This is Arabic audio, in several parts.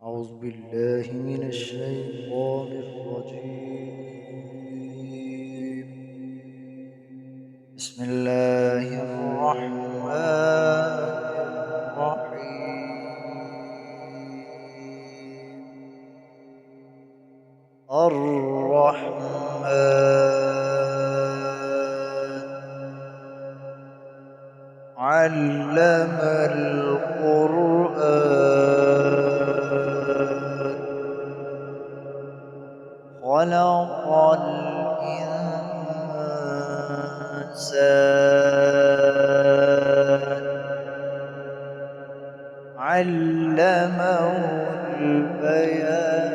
أعوذ بالله من الشيطان الرجيم. بسم الله الرحمن الرحيم. الرحمن علم القرآن خلق الإنسان علمه البيان.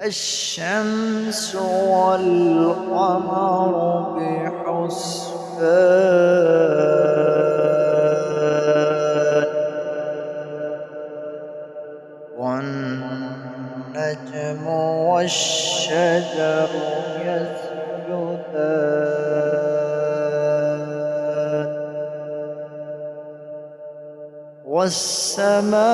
الشمس والقمر بحسبان والنجم والشجر يسجدان والسماء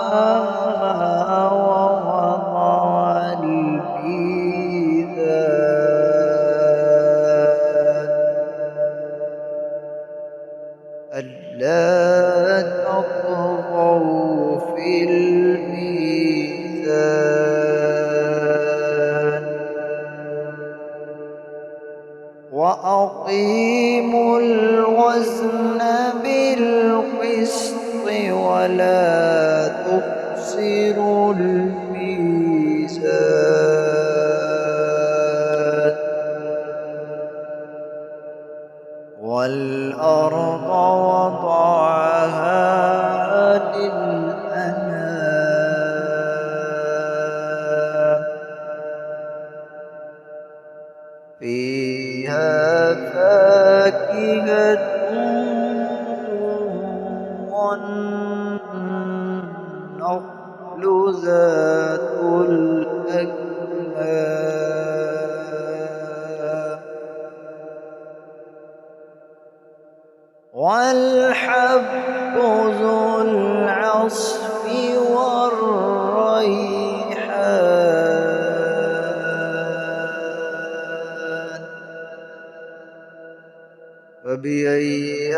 رفعها ووضع الميزان ألا تطغوا في الميزان وأقيموا الوزن بالقسط ولا تخسروا الميزان والأرض وضعها للأنام فيها فاكهة والنخل ذات الأكمام والحب ذو العصف والريحان فبأي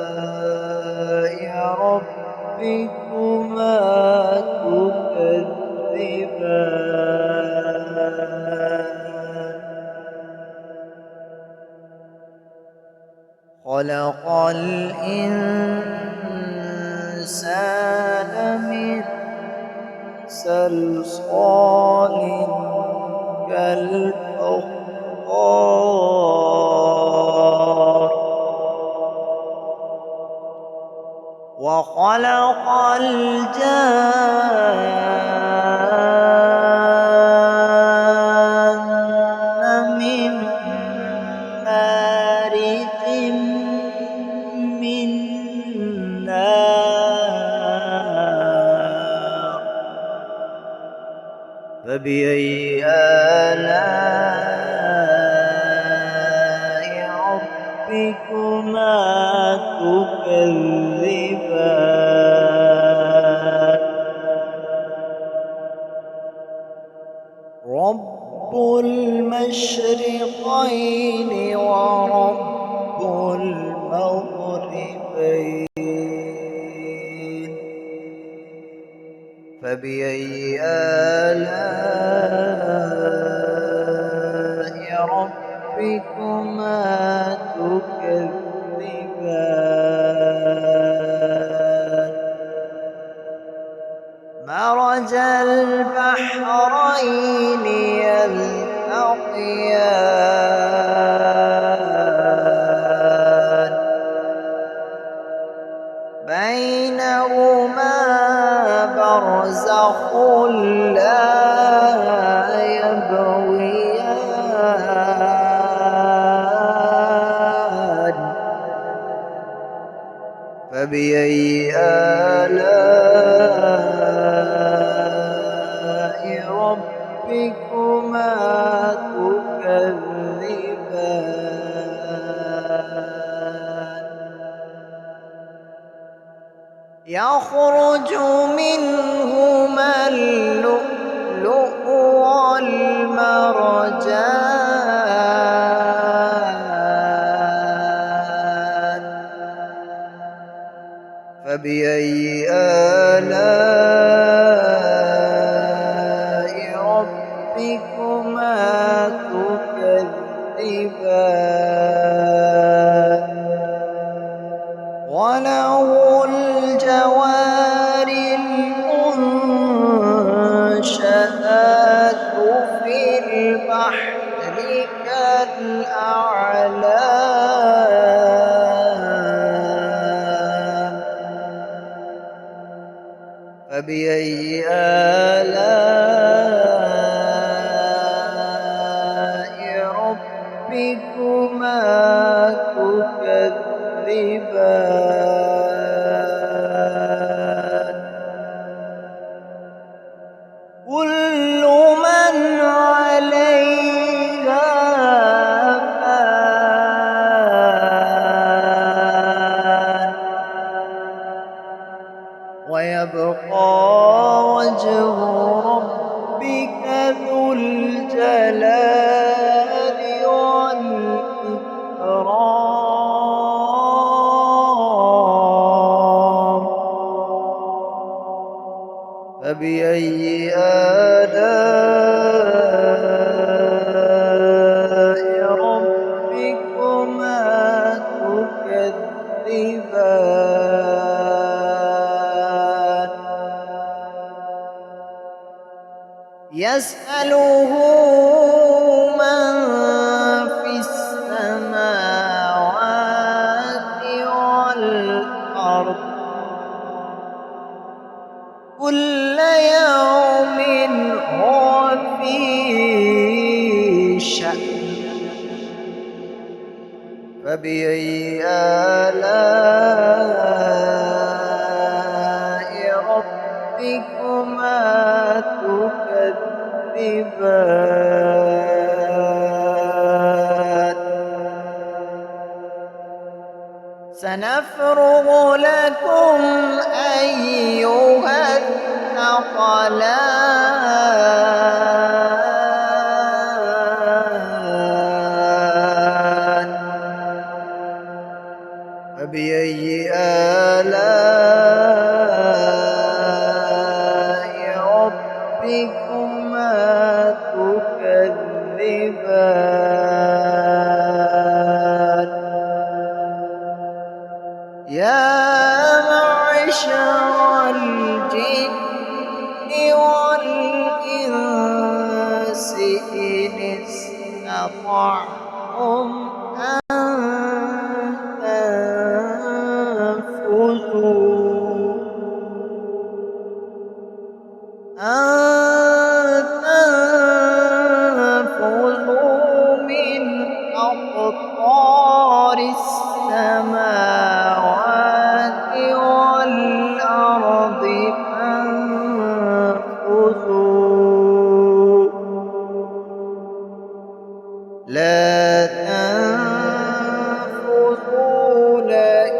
آلاء ربكما تكذبان خلق الإنسان من صلصال كالفخار وخلق الجان من مارج من نار فبأي آلاء ربكما تكذبان رب المشرقين ورب المغربين فبأي آلاء ربكما تكذبان مرج البحرين يلتقيان بينهما برزخ لا يبغيان فبأي آلاء آلاء ربكما تكذبان كل من عليها فان ويبقى وجه ربك ذو الجلال والإكرام فبأي آلاء ربكما تكذبان يسأله من في السماوات والأرض كل يوم هو في شأن فبأي آلاء ربكما تكذبان سنفرغ لكم أيها الثقلان فبأي آلاء ربكما تكذبان يا معشر الجن والإنس إن استطعتم تنفذوا من أقطار السماوات والأرض فانفذوا لا تنفذون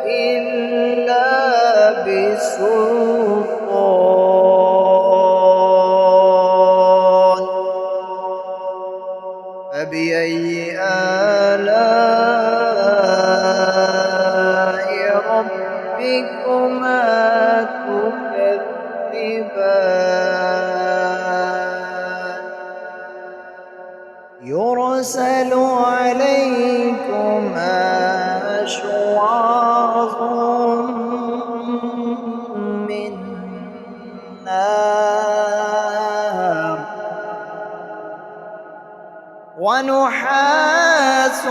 إلا بسلطان فبأي آلاء ربكما تكذبان يرسل عليكما شواظ من نار ونحاس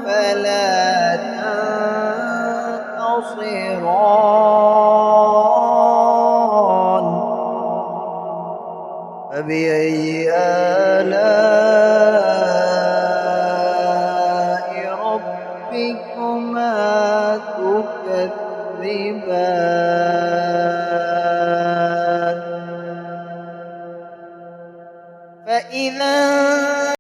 فلا تنتصران فبأي آلاء ربكما تكذبان فإذا